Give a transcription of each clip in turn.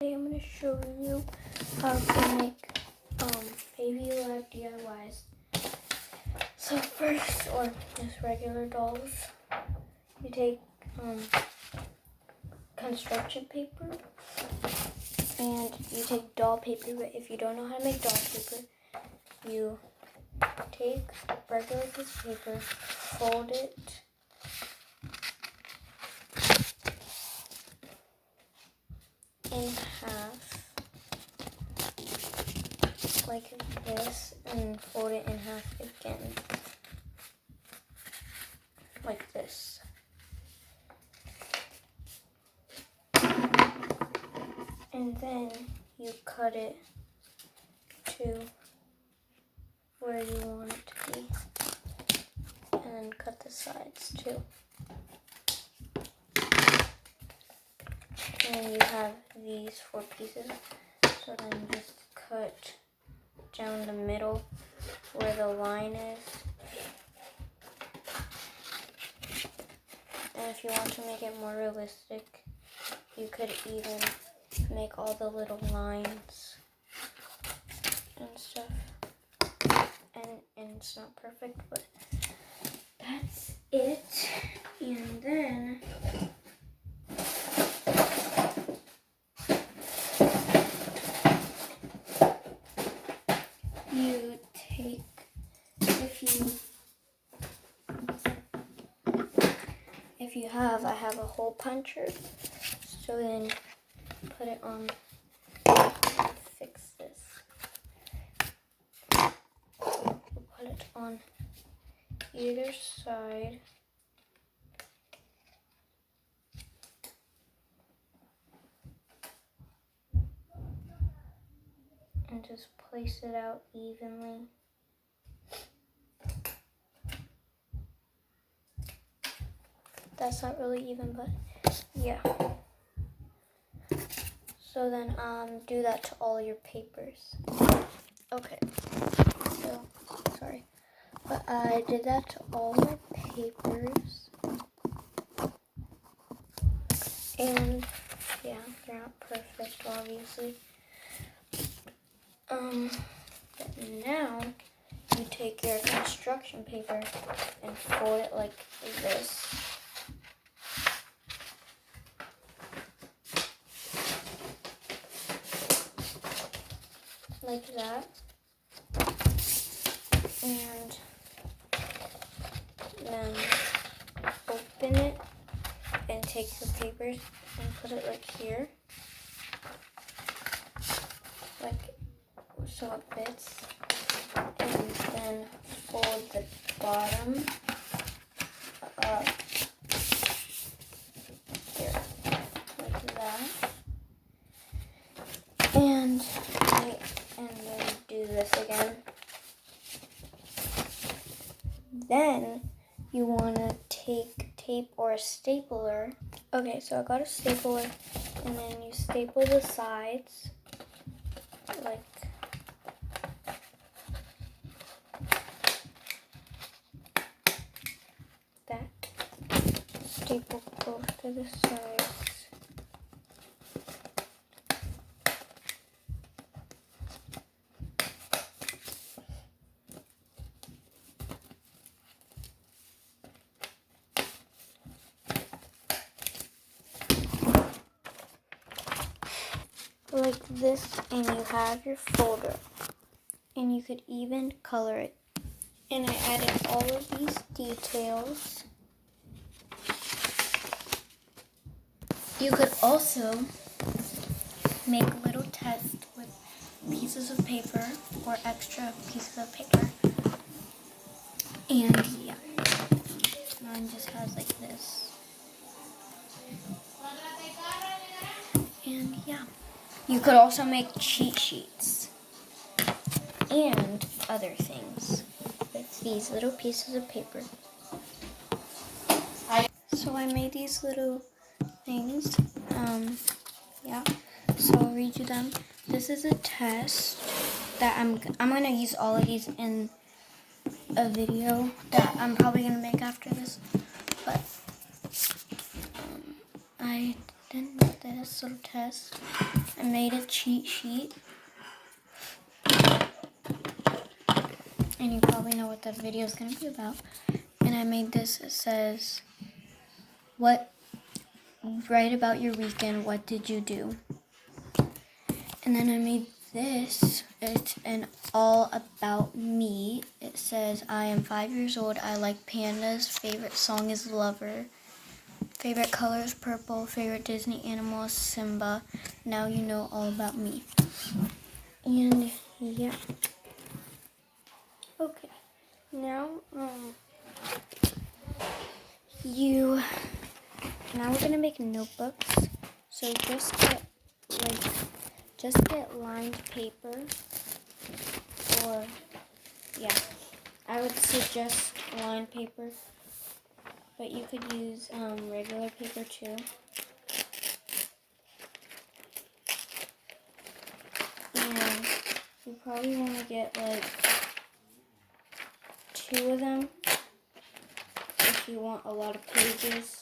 Today I'm going to show you how to make baby lab DIYs. So first, or just regular dolls, you take construction paper and you take doll paper. But if you don't know how to make doll paper, you take a regular piece of paper, fold it, in half like this and fold it in half again like this. And then you cut it to where you want it to be and then cut the sides too. And you have these 4 pieces, so then just cut down the middle where the line is. And if you want to make it more realistic, you could even make all the little lines and stuff. And it's not perfect, but that's it. And then you take, if you have, I have a hole puncher, so then put it on, fix this. We'll put it on either side. And just place it out evenly. That's not really even, but yeah. So then do that to all your papers. Okay. So sorry. But I did that to all my papers. And yeah, they're not perfect obviously. But now you take your construction paper and fold it like this. Like that. And then open it and take the papers and put it like here. Like so it fits, and then fold the bottom up here, like that, and then do this again. Then you want to take tape or a stapler. Okay, so I got a stapler, and then you staple the sides like that. Staple both to the sides. Like this, and you have your folder, and you could even color it. And I added all of these details. You could also make a little test with pieces of paper or extra pieces of paper. And yeah, mine just has like this. And yeah. You could also make cheat sheets and other things with these little pieces of paper. So I made these little things. Yeah. So I'll read you them. This is a test that I'm gonna use all of these in a video that I'm probably gonna make after this. But I didn't this little test. I made a cheat sheet. And you probably know what that video is going to be about. And I made this. It says, write about your weekend. What did you do? And then I made this. It's an all about me. It says, I am 5 years old. I like pandas. Favorite song is Lover. Favorite color is purple. Favorite Disney animal is Simba. Now you know all about me. And yeah. Okay. Now, now we're gonna make notebooks. So just get lined paper, or yeah, I would suggest lined paper, but you could use regular paper too. And you probably want to get like 2 of them if you want a lot of pages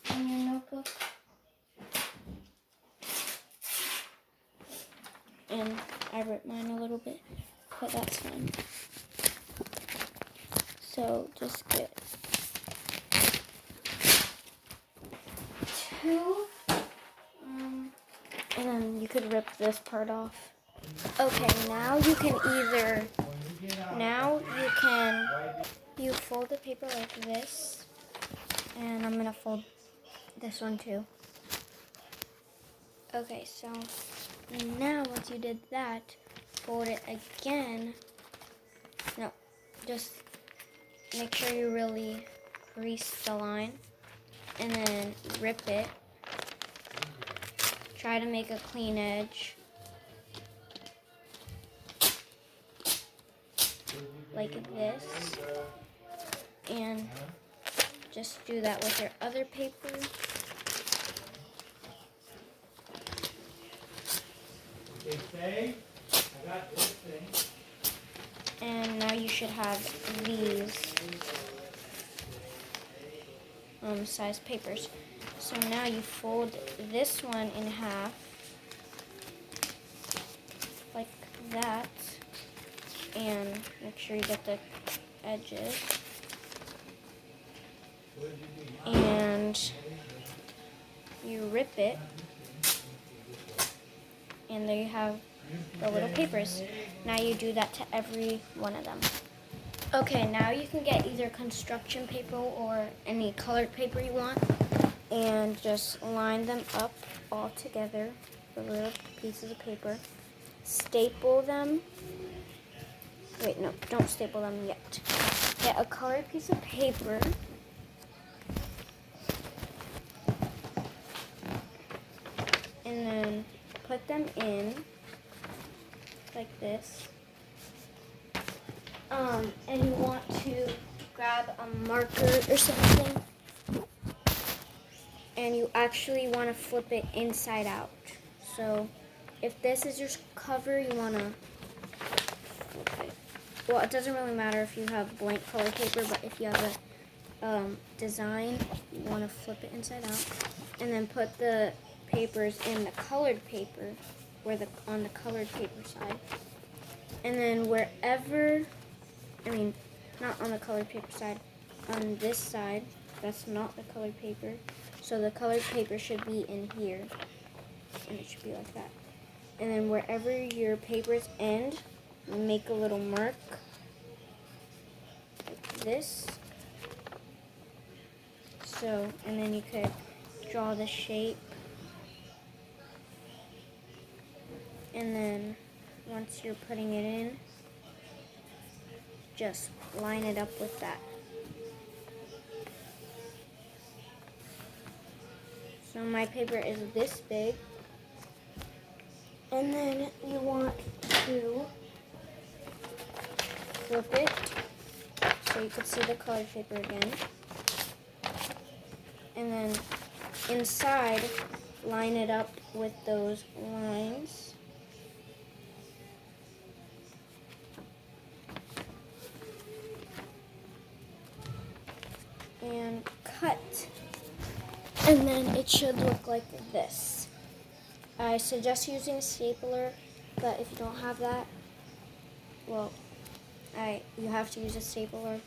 in your notebook. And I ripped mine a little bit, but that's fine. So just get 2, and then you could rip this part off. Okay, now you fold the paper like this, and I'm gonna fold this one too. Okay, so now once you did that, fold it again. No, just make sure you really crease the line, and then rip it. Try to make a clean edge, like this, and just do that with your other paper. And now you should have these size papers. So now you fold this one in half, like that, and make sure you get the edges. And you rip it, and there you have the little papers. Now you do that to every one of them. Okay, now you can get either construction paper or any colored paper you want, and just line them up all together, the little pieces of paper. Staple them. Wait, no, don't staple them yet. Get a colored piece of paper. And then put them in like this. And you want to grab a marker or something, and you actually want to flip it inside out. So if this is your cover, you want to flip it. Well, it doesn't really matter if you have blank color paper, but if you have a design, you want to flip it inside out, and then put the papers in the colored paper, on the colored paper side, and then not on the colored paper side, on this side, that's not the colored paper, so the colored paper should be in here, and it should be like that. And then wherever your papers end, make a little mark, like this. So, and then you could draw the shape, and then once you're putting it in, just line it up with that. So my paper is this big, and then you want to flip it so you can see the colored paper again. And then inside, line it up with those lines. And cut And then it should look like this. I suggest using a stapler, but if you don't have that, well, you have to use a stapler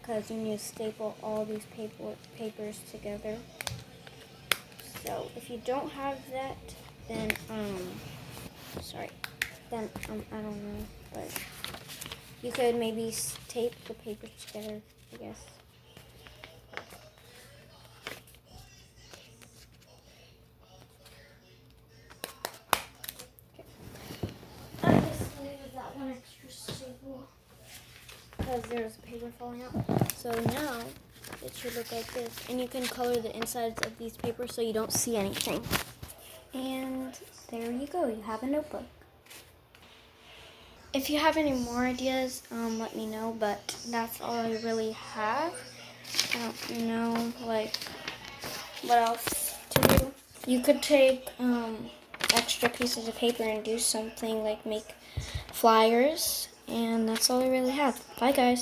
because you need to staple all these papers together. So if you don't have that, then I don't know, but you could maybe tape the papers together, I guess. Okay. I just needed that one extra staple because there's paper falling out. So now it should look like this, and you can color the insides of these papers so you don't see anything. And there you go, you have a notebook. If you have any more ideas, let me know, but that's all I really have. I don't know, like, what else to do. You could take extra pieces of paper and do something like make flyers, and that's all I really have. Bye, guys.